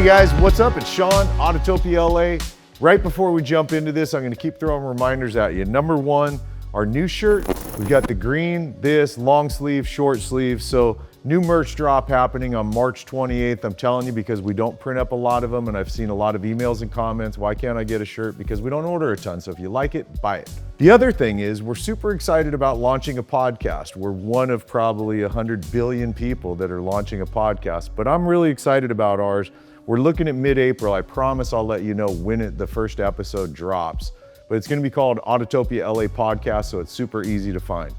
Hey guys, what's up? It's Sean, Autotopia LA. Right before we jump into this, I'm gonna keep throwing reminders at you. Number one, our new shirt. We've got the green, this, long sleeve, short sleeve. So new merch drop happening on March 28th. I'm telling you, because we don't print up a lot of them, and I've seen a lot of emails and comments, why can't I get a shirt? Because we don't order a ton, so if you like it, buy it. The other thing is, we're super excited about launching a podcast. We're one of probably 100 billion people that are launching a podcast, but I'm really excited about ours. We're looking at mid-April. I promise I'll let you know when the first episode drops, but it's gonna be called Autotopia LA Podcast, so it's super easy to find.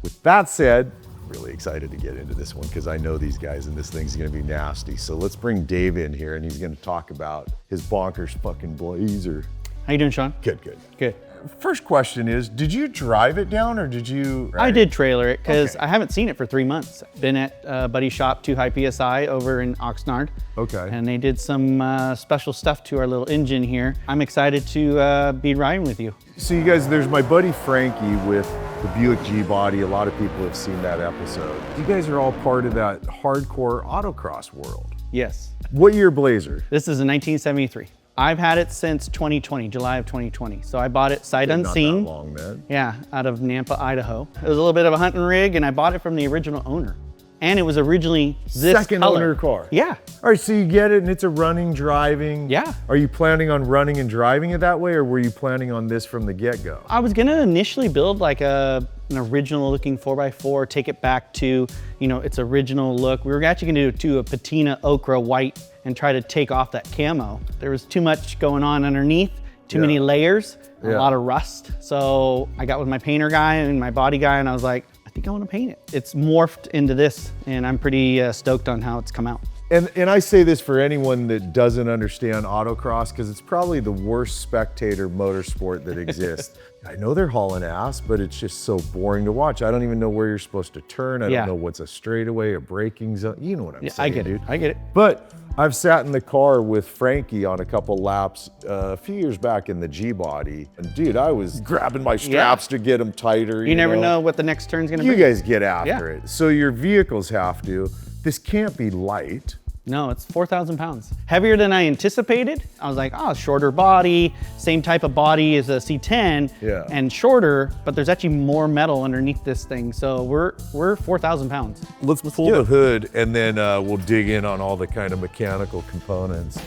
With that said, really excited to get into this one because I know these guys and this thing's gonna be nasty. So let's bring Dave in here and he's gonna talk about his bonkers fucking Blazer. How you doing, Sean? Good. Good. First question is, did you drive it down or did you? I did trailer it because Okay. I haven't seen it for 3 months. Been at Buddy's shop, 2 High PSI over in Oxnard. Okay. And they did some special stuff to our little engine here. I'm excited to be riding with you. So you guys, there's my buddy Frankie with the Buick G-Body. A lot of people have seen that episode. You guys are all part of that hardcore autocross world. Yes. What year Blazer? This is a 1973. I've had it since 2020, July of 2020. So I bought it sight unseen. Not that long, man. Yeah, out of Nampa, Idaho. It was a little bit of a hunting rig and I bought it from the original owner. And it was originally this Second color. owner car. Yeah. All right, so you get it and it's a running, driving. Yeah. Are you planning on running and driving it that way or were you planning on this from the get-go? I was gonna initially build like an original looking 4x4, take it back to, its original look. We were actually gonna do a patina ochre white and try to take off that camo. There was too much going on underneath, too many layers, a lot of rust. So I got with my painter guy and my body guy and I was like, I think I want to paint it. It's morphed into this and I'm pretty stoked on how it's come out. And I say this for anyone that doesn't understand autocross because it's probably the worst spectator motorsport that exists. I know they're hauling ass, but it's just so boring to watch. I don't even know where you're supposed to turn. I don't know what's a straightaway, a braking zone. You know what I'm saying, I get it, dude. I get it. But I've sat in the car with Frankie on a couple laps a few years back in the G-Body. And dude, I was grabbing my straps to get them tighter. You never know what the next turn's gonna be. You guys get after it. So your vehicles have to. This can't be light. No, it's 4,000 pounds. Heavier than I anticipated. I was like, shorter body, same type of body as a C10, and shorter, but there's actually more metal underneath this thing. So we're 4,000 pounds. Let's pull the hood and then we'll dig in on all the kind of mechanical components.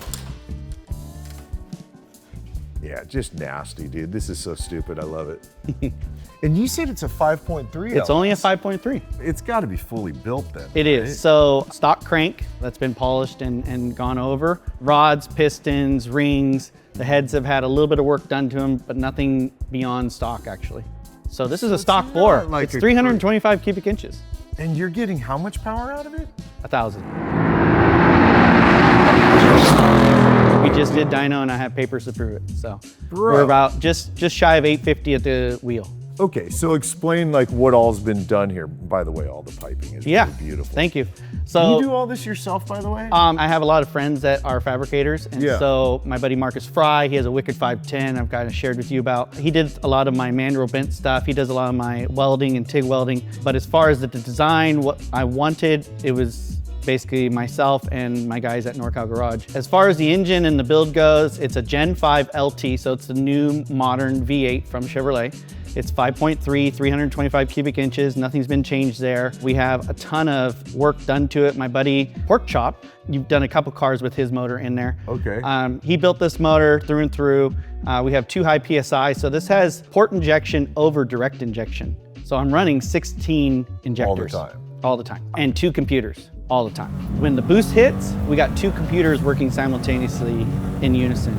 Yeah, just nasty, dude. This is so stupid, I love it. And you said it's a 5.3. It's only a 5.3. It's gotta be fully built then. It is. So stock crank that's been polished and gone over. Rods, pistons, rings. The heads have had a little bit of work done to them, but nothing beyond stock actually. So this is a stock bore. Like it's 325 cubic inches. And you're getting how much power out of it? 1,000. We just did dyno and I have papers to prove it. So we're about just shy of 850 at the wheel. Okay, so explain like what all's been done here. By the way, all the piping is really beautiful. Thank you. So do you do all this yourself, by the way? I have a lot of friends that are fabricators. And so my buddy Marcus Fry, he has a Wicked 510 I've kind of shared with you about. He did a lot of my manual bent stuff. He does a lot of my welding and TIG welding. But as far as the design, what I wanted, it was basically myself and my guys at NorCal Garage. As far as the engine and the build goes, it's a Gen 5 LT, so it's the new modern V8 from Chevrolet. It's 5.3, 325 cubic inches. Nothing's been changed there. We have a ton of work done to it. My buddy Pork Chop, you've done a couple cars with his motor in there. Okay. He built this motor through and through. We have 2 high PSI, so this has port injection over direct injection. So I'm running 16 injectors. All the time. All the time. And 2 computers. All the time. When the boost hits, we got 2 computers working simultaneously in unison,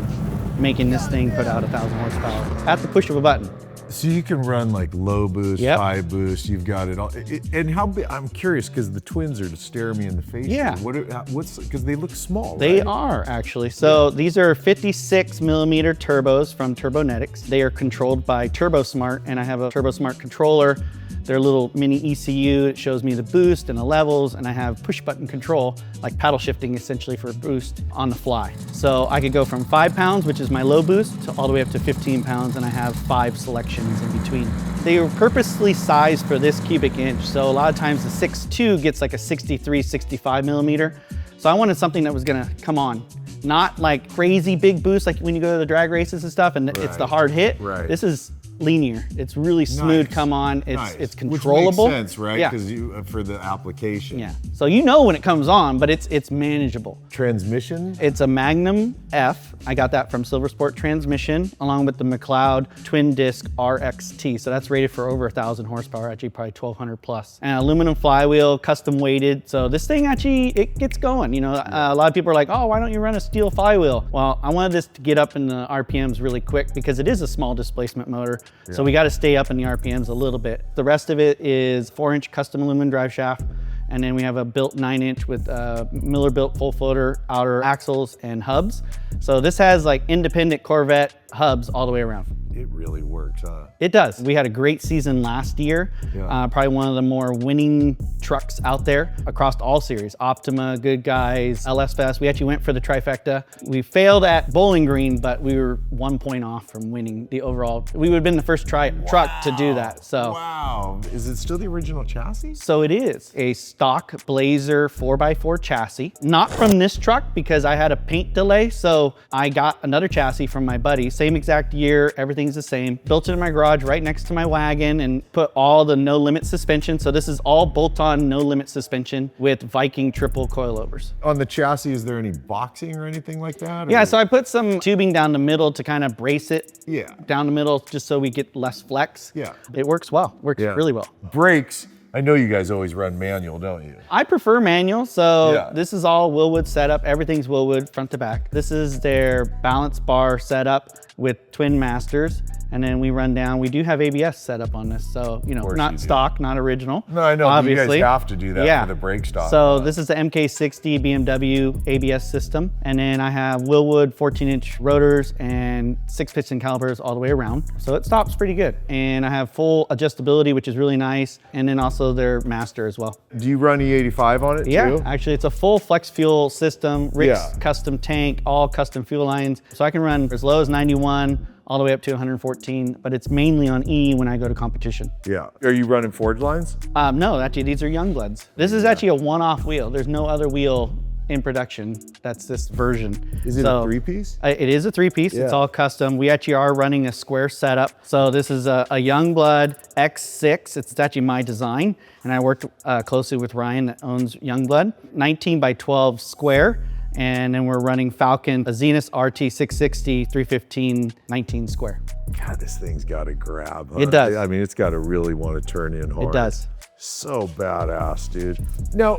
making this thing put out 1,000 horsepower at the push of a button. So you can run like low boost, high boost, you've got it all. And how big, I'm curious because the twins are to stare me in the face. Yeah. What's, because they look small, They right? are actually. So these are 56 millimeter turbos from Turbonetics. They are controlled by TurboSmart and I have a TurboSmart controller. They're a little mini ECU. It shows me the boost and the levels, and I have push button control, like paddle shifting essentially for boost on the fly. So I could go from 5 pounds, which is my low boost, to all the way up to 15 pounds, and I have 5 selections in between. They were purposely sized for this cubic inch. So a lot of times the 6.2 gets like a 63, 65 millimeter. So I wanted something that was gonna come on, Not like crazy big boost like when you go to the drag races and stuff and it's the hard hit. Right. This is linear. It's really smooth come on. It's controllable. Which makes sense, right? Yeah. Because for the application. Yeah. So you know when it comes on, but it's manageable. Transmission? It's a Magnum F. I got that from Silver Sport Transmission, along with the McLeod Twin Disc RXT. So that's rated for over 1,000 horsepower, actually probably 1,200 plus. And aluminum flywheel, custom weighted. So this thing actually, it gets going. You know, a lot of people are like, oh, why don't you run a steel flywheel? Well, I wanted this to get up in the RPMs really quick because it is a small displacement motor. So we got to stay up in the RPMs a little bit. The rest of it is 4-inch custom aluminum drive shaft. And then we have a built 9-inch with Miller built full floater outer axles and hubs. So this has like independent Corvette hubs all the way around. It really works, huh? It does. We had a great season last year. Probably one of the more winning trucks out there across all series. Optima, Good Guys, LS Fest. We actually went for the trifecta. We failed at Bowling Green, but we were 1 point off from winning the overall. We would have been the first truck to do that. So. Wow. Is it still the original chassis? So it is a stock Blazer 4x4 chassis. Not from this truck because I had a paint delay. So I got another chassis from my buddy. Same exact year, everything's the same. Built it in my garage right next to my wagon and put all the no limit suspension. So this is all bolt-on no limit suspension with Viking triple coilovers. On the chassis, is there any boxing or anything like that? Yeah, so I put some tubing down the middle to kind of brace it down the middle just so we get less flex. Yeah. It works well, works really well. Brakes, I know you guys always run manual, don't you? I prefer manual, so this is all Willwood setup. Everything's Willwood front to back. This is their balance bar setup with twin masters. And then we run down, we do have ABS set up on this. So, you know, not stock, not original. No, I know, obviously. You guys have to do that for the brake stock. So this is the MK60 BMW ABS system. And then I have Willwood 14-inch rotors and 6-piston calipers all the way around. So it stops pretty good. And I have full adjustability, which is really nice. And then also their master as well. Do you run E85 on it too? Yeah, actually it's a full flex fuel system, Rick's custom tank, all custom fuel lines. So I can run as low as 91, all the way up to 114, but it's mainly on E when I go to competition. Yeah. Are you running forge lines? No, actually these are Youngbloods. This is actually a one-off wheel. There's no other wheel in production. That's this version. Is it a 3-piece? It is a 3-piece. It's all custom. We actually are running a square setup. So this is a Youngblood X6. It's actually my design. And I worked closely with Ryan that owns Youngblood. 19 by 12 square. And then we're running Falcon, a Zenith RT 660, 315, 19 square. God, this thing's got to grab. Huh? It does. I mean, it's got to really want to turn in hard. It does. So badass, dude. Now,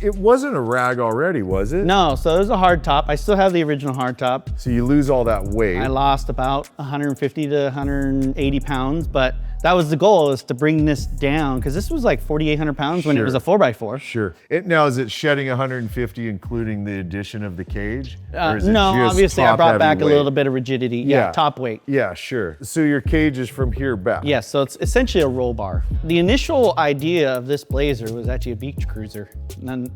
it wasn't a rag already, was it? No, so it was a hard top. I still have the original hard top. So you lose all that weight. I lost about 150 to 180 pounds, but that was the goal, is to bring this down, because this was like 4,800 pounds when it was a 4x4. Sure. Now, is it shedding 150, including the addition of the cage? No, obviously I brought back a little bit of rigidity. Yeah, top weight. Yeah, sure. So your cage is from here back. Yes, so it's essentially a roll bar. The initial idea of this Blazer was actually a beach cruiser. I'm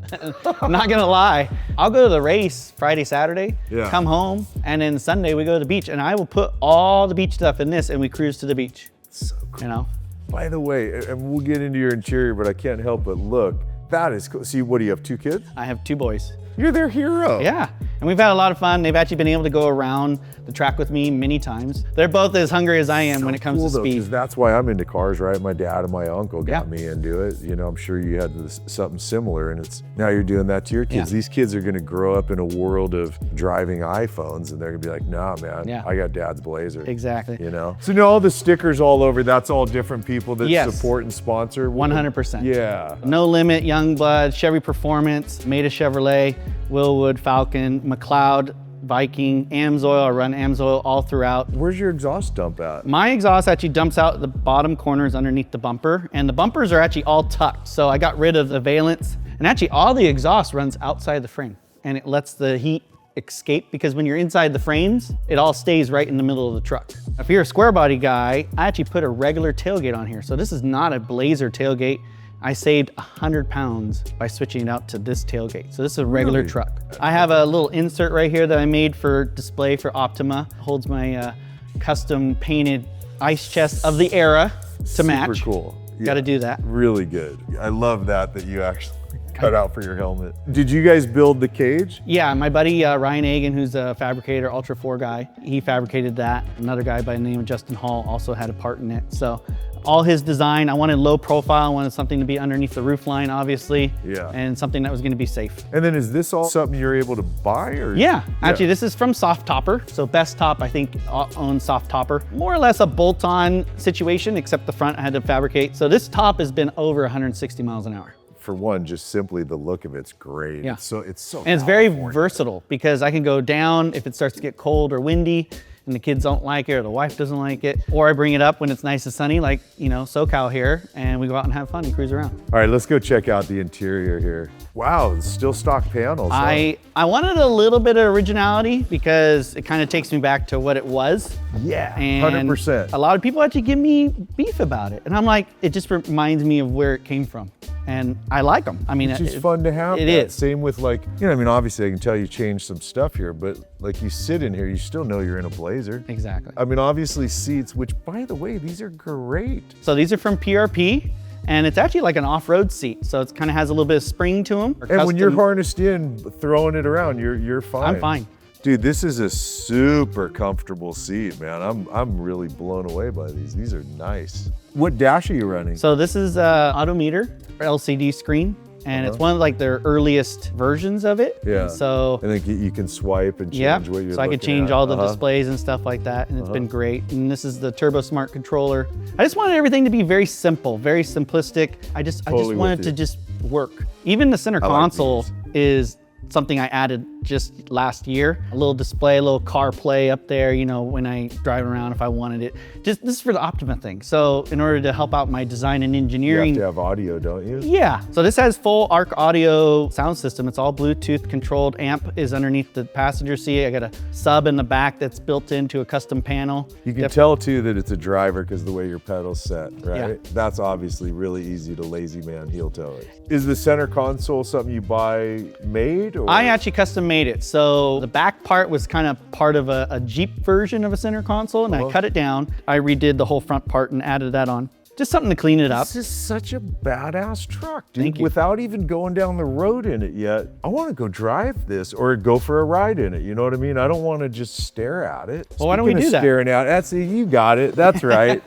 not gonna lie. I'll go to the race Friday, Saturday, come home, and then Sunday we go to the beach, and I will put all the beach stuff in this and we cruise to the beach. So cool. You know? By the way, and we'll get into your interior, but I can't help but look. That is cool. See, what do you have, 2 kids? I have 2 boys. You're their hero. Yeah, and we've had a lot of fun. They've actually been able to go around the track with me many times. They're both as hungry as I am when it comes to speed. That's why I'm into cars, right? My dad and my uncle got me into it. You know, I'm sure you had something similar, and now you're doing that to your kids. These kids are gonna grow up in a world of driving iPhones, and they're gonna be like, nah, man, I got dad's Blazer. Exactly. You know? So now all the stickers all over, that's all different people that support and sponsor? 100%. Yeah. No Limit, Youngblood, Chevy Performance, Meta Chevrolet, Willwood, Falcon, McLeod, Viking, Amsoil. I run Amsoil all throughout. Where's your exhaust dump at? My exhaust actually dumps out the bottom corners underneath the bumper, and the bumpers are actually all tucked. So I got rid of the valence, and actually all the exhaust runs outside the frame, and it lets the heat escape, because when you're inside the frames, it all stays right in the middle of the truck. If you're a square body guy, I actually put a regular tailgate on here. So this is not a Blazer tailgate. I saved 100 pounds by switching it out to this tailgate. So this is a regular truck. I have a little insert right here that I made for display for Optima. Holds my custom painted ice chest of the era to match. Super cool. Got to do that. Really good. I love that you actually cut out for your helmet. Did you guys build the cage? Yeah, my buddy Ryan Agan, who's a fabricator, Ultra 4 guy, he fabricated that. Another guy by the name of Justin Hall also had a part in it. So all his design, I wanted low profile, I wanted something to be underneath the roof line, obviously, and something that was gonna be safe. And then is this all something you're able to buy? Or? Yeah, actually this is from Soft Topper. So Best Top, I think, owns Soft Topper. More or less a bolt-on situation, except the front I had to fabricate. So this top has been over 160 miles an hour. For one, just simply the look of it's great. Yeah. It's so and it's very versatile because I can go down if it starts to get cold or windy and the kids don't like it or the wife doesn't like it, or I bring it up when it's nice and sunny, like, you know, SoCal here, and we go out and have fun and cruise around. All right, let's go check out the interior here. Wow, it's still stock panels. I wanted a little bit of originality because it kind of takes me back to what it was. Yeah, and 100%. A lot of people actually give me beef about it. And I'm like, it just reminds me of where it came from. And I like them. I mean, it's just fun to have. It is. Same with, like, you know, I mean, obviously I can tell you changed some stuff here, but like you sit in here, you still know you're in a Blazer. Exactly. I mean, obviously seats, which by the way, these are great. So these are from PRP. And it's actually like an off-road seat. So it kind of has a little bit of spring to them. And when you're harnessed in, throwing it around, you're fine. I'm fine. Dude, this is a super comfortable seat, man. I'm really blown away by these. These are nice. What dash are you running? So this is Autometer, LCD screen. And it's one of like their earliest versions of it. Yeah. So I think you can swipe and change what you're so I could change all the displays and stuff like that, and it's been great. And this is the Turbo Smart controller. I just wanted everything to be very simple, very simplistic. I just wanted to just work. Even the center console is something I added just last year. A little display, a little CarPlay up there, you know, when I drive around if I wanted it. Just this is for the Optima thing. So in order to help out my design and engineering. You have to have audio, don't you? Yeah. So this has full ARC audio sound system. It's all Bluetooth controlled. Amp is underneath the passenger seat. I got a sub in the back that's built into a custom panel. You can tell too that it's a driver because the way your pedal's set, right? Yeah. That's obviously really easy to lazy man heel toe it. Is the center console something you buy made? Or? I actually custom made it. So the back part was kind of part of a Jeep version of a center console, and I cut it down. I redid the whole front part and added that on. Just something to clean it up. This is such a badass truck, dude. Thank you. Without even going down the road in it yet, I want to go drive this or go for a ride in it. You know what I mean? I don't want to just stare at it. Well, why don't we do that? Staring at it, you got it. That's right.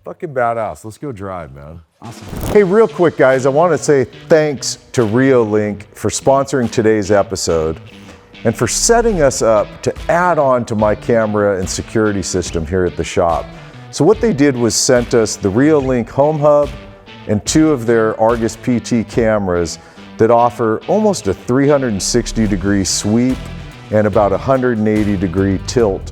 Fucking badass. Let's go drive, man. Awesome. Hey, real quick, guys, I want to say thanks to ReoLink for sponsoring today's episode and for setting us up to add on to my camera and security system here at the shop. So what they did was sent us the ReoLink Home Hub and 2 of their Argus PT cameras that offer almost a 360-degree sweep and about a 180-degree tilt.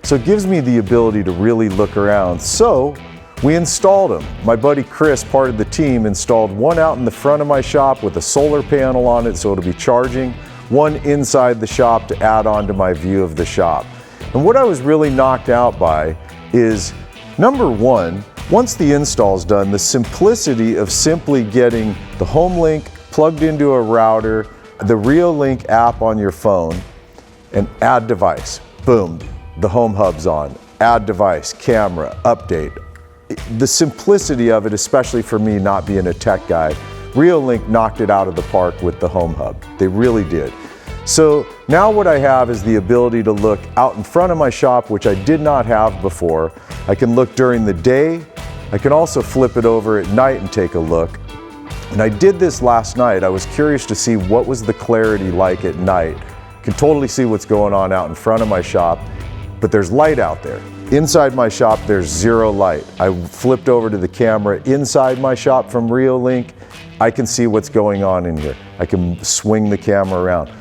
So it gives me the ability to really look around. So we installed them. My buddy Chris, part of the team, installed one out in the front of my shop with a solar panel on it so it'll be charging, one inside the shop to add on to my view of the shop. And what I was really knocked out by is, number one, once the install's done, the simplicity of simply getting the HomeLink plugged into a router, the ReoLink app on your phone, and add device. Boom, the Home Hub's on. Add device, camera, update. The simplicity of it, especially for me not being a tech guy, ReoLink knocked it out of the park with the Home Hub. They really did. So now what I have is the ability to look out in front of my shop, which I did not have before. I can look during the day. I can also flip it over at night and take a look. And I did this last night. I was curious to see what was the clarity like at night. Can totally see what's going on out in front of my shop, but there's light out there. Inside my shop, there's 0 light. I flipped over to the camera inside my shop from ReoLink. I can see what's going on in here. I can swing the camera around.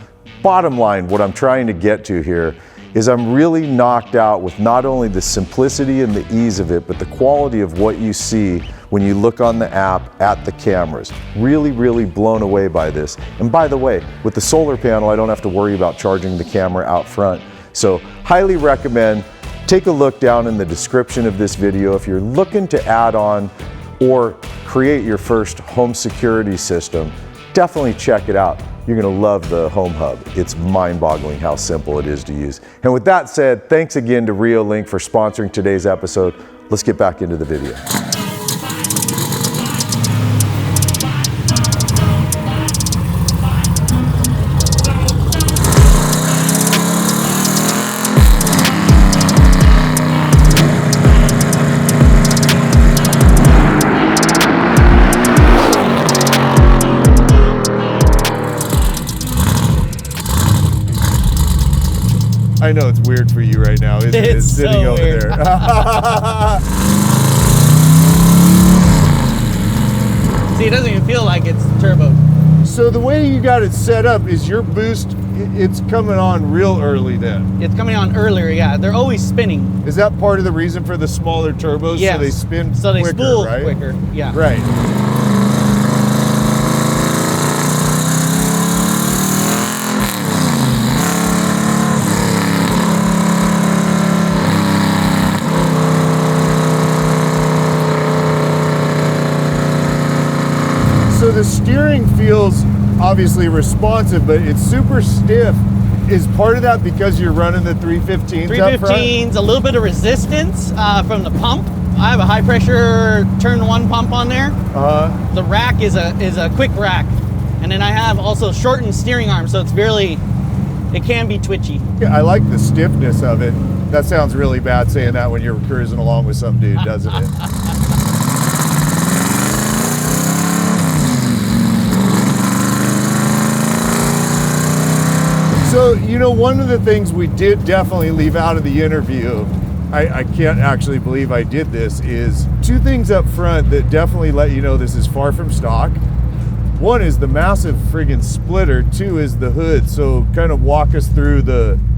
Bottom line, what I'm trying to get to here is I'm really knocked out with not only the simplicity and the ease of it, but the quality of what you see when you look on the app at the cameras. Really, really blown away by this. And by the way, with the solar panel, I don't have to worry about charging the camera out front. So highly recommend. Take a look down in the description of this video if you're looking to add on or create your first home security system. Definitely check it out. You're gonna love the Home Hub. It's mind-boggling how simple it is to use. And with that said, thanks again to ReoLink for sponsoring today's episode. Let's get back into the video. I know it's weird for you right now, isn't it? It's Sitting so over weird. there. See, it doesn't even feel like it's turbo. So the way you got it set up is your boost, it's coming on real early then. It's coming on earlier, yeah. They're always spinning. Is that part of the reason for the smaller turbos? Yes. So they spin So they quicker, spool right? quicker, yeah. Right. So the steering feels obviously responsive, but it's super stiff. Is part of that because you're running the 315s up front? 315s, a little bit of resistance from the pump. I have a high pressure turn 1 pump on there. The rack is a quick rack. And then I have also shortened steering arm, so it's really, it can be twitchy. Yeah, I like the stiffness of it. That sounds really bad saying that when you're cruising along with some dude, doesn't it? So, you know, one of the things we did definitely leave out of the interview, I can't actually believe I did this, is 2 things up front that definitely let you know this is far from stock. One is the massive friggin' splitter, 2 is the hood. So kind of walk us through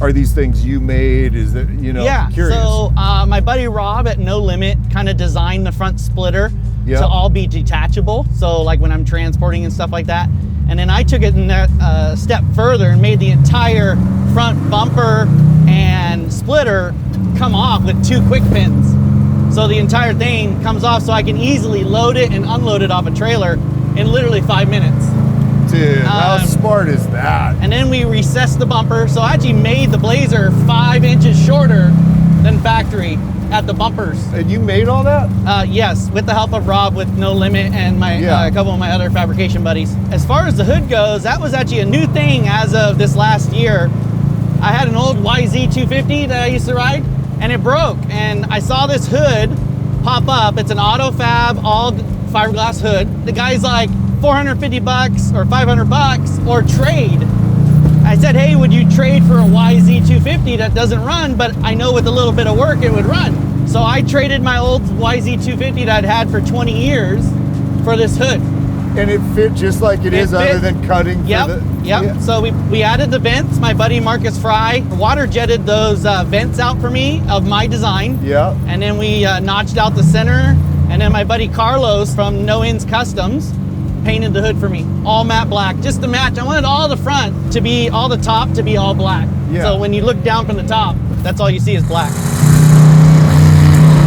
are these things you made? Is that, you know, Yeah, curious. so my buddy Rob at No Limit kind of designed the front splitter to all be detachable. So like when I'm transporting and stuff like that. And then I took it a step further and made the entire front bumper and splitter come off with 2 quick pins. So the entire thing comes off so I can easily load it and unload it off a trailer in literally 5 minutes. Dude, how smart is that? And then we recessed the bumper. So I actually made the Blazer 5 inches shorter than factory at the bumpers. And you made all that? Yes, with the help of Rob with No Limit and a couple of my other fabrication buddies. As far as the hood goes, that was actually a new thing as of this last year. I had an old YZ250 that I used to ride, and it broke. And I saw this hood pop up. It's an Autofab, all fiberglass hood. The guy's like, $450 or $500 or trade. I said, hey, would you trade for a YZ250 that doesn't run, but I know with a little bit of work it would run. So I traded my old YZ250 that I'd had for 20 years for this hood. And it fit just like it is, other than cutting for Yep. Yeah. So we added the vents. My buddy Marcus Fry water jetted those vents out for me of my design. Yeah. And then we notched out the center. And then my buddy Carlos from No Ends Customs painted the hood for me, all matte black, just to match. I wanted all the front to be, all the top to be all black. Yeah. So when you look down from the top, that's all you see is black.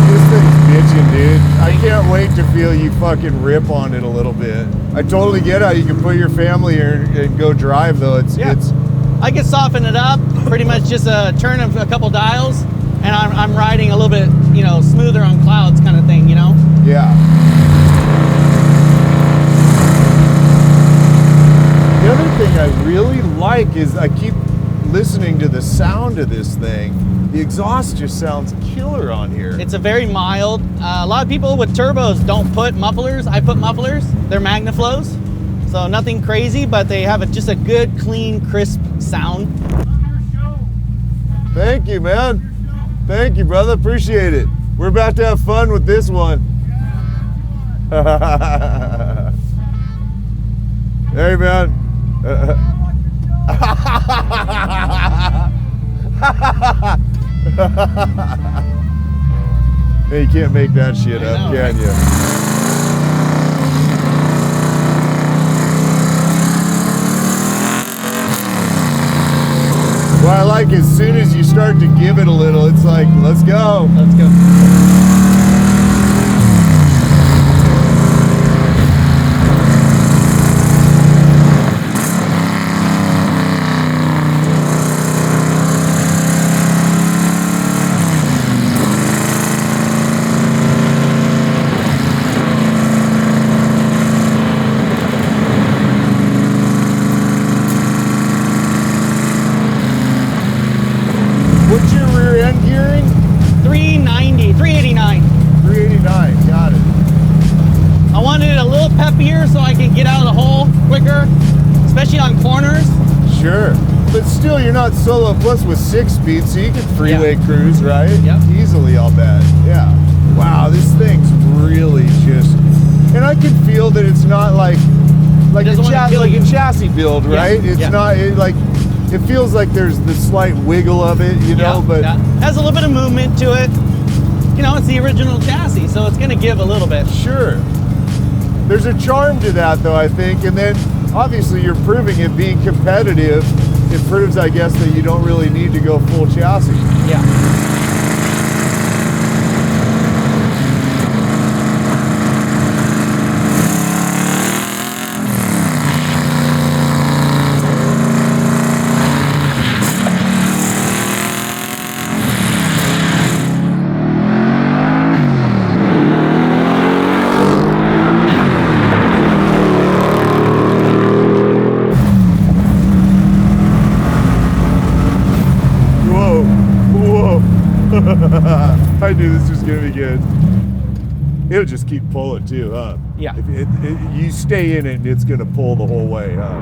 This thing's bitching, dude. I can't wait to feel you fucking rip on it a little bit. I totally get how you can put your family here and go drive though. It's I can soften it up, pretty much just a turn of a couple dials, and I'm riding a little bit, you know, smoother on clouds kind of thing, you know? Yeah. The other thing I really like is I keep listening to the sound of this thing. The exhaust just sounds killer on here. It's a very mild. A lot of people with turbos don't put mufflers. I put mufflers. They're MagnaFlows. So nothing crazy, but they have just a good, clean, crisp sound. Thank you, man. Thank you, brother. Appreciate it. We're about to have fun with this one. Hey, man. Hey, you can't make that shit up, can you? What I like, as soon as you start to give it a little, it's like, let's go. Let's go. What's your rear end gearing? 390, 389. 389, got it. I wanted it a little peppier so I can get out of the hole quicker, especially on corners. Sure. But still, you're not solo, plus with 6-speed, so you can freeway cruise, right? Yep. Easily, I'll bet. Yeah. Wow, this thing's really just, and I can feel that it's not like a chassis build, right? It's not it feels like there's the slight wiggle of it, you know, but has a little bit of movement to it. You know, it's the original chassis, so it's gonna give a little bit. Sure. There's a charm to that, though, I think, and then obviously you're proving it. Being competitive, it proves, I guess, that you don't really need to go full chassis. Yeah. I knew this was gonna be good. It'll just keep pulling too, huh? Yeah. If you stay in it, and it's gonna pull the whole way, huh?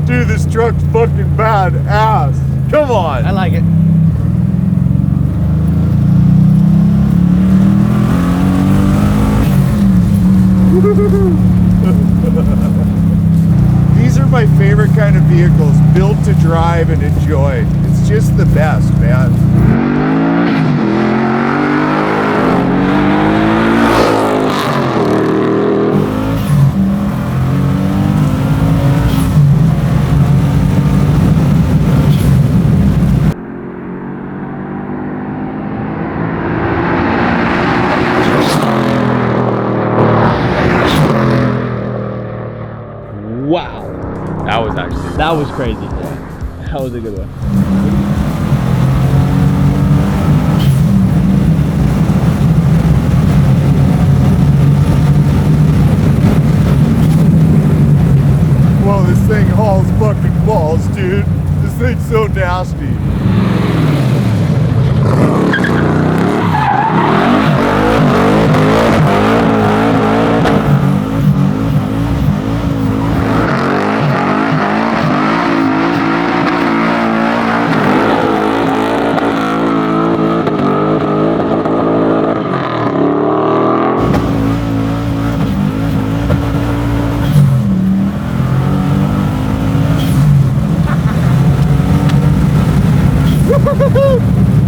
Dude, this truck's fucking bad ass. Come on. I like it. These are my favorite kind of vehicles, built to drive and enjoy. It's just the best, man. Wow. That was crazy. That was a good one. Whoa, this thing hauls fucking balls, dude. This thing's so nasty.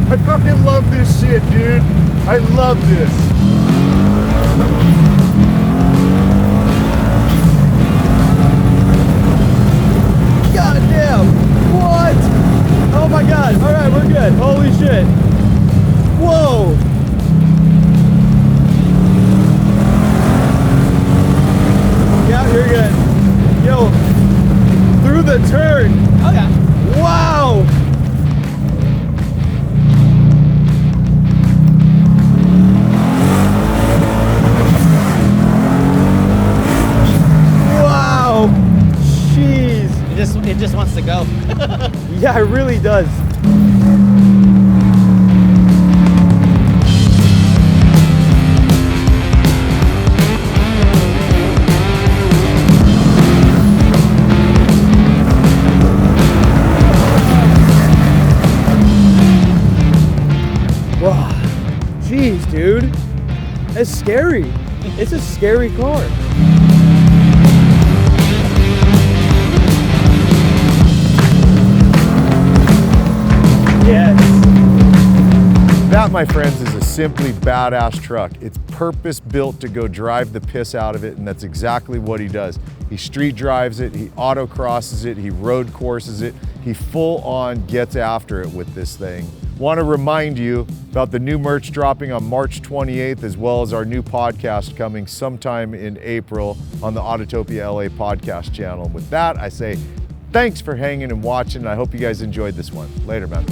I fucking love this shit, dude. I love this. God damn. What? Oh my God. All right, we're good. Holy shit. Whoa. Yeah, you're good. Yo, through the turn. Oh yeah. Wow. It just wants to go. Yeah, it really does. Wow. Jeez, dude. It's scary. It's a scary car. Yes. That, my friends, is a simply badass truck. It's purpose built to go drive the piss out of it, and that's exactly what he does. He street drives it, he autocrosses it, he road courses it, he full on gets after it with this thing. Want to remind you about the new merch dropping on March 28th, as well as our new podcast coming sometime in April on the Autotopia LA podcast channel. With that, I say thanks for hanging and watching. I hope you guys enjoyed this one. Later, man.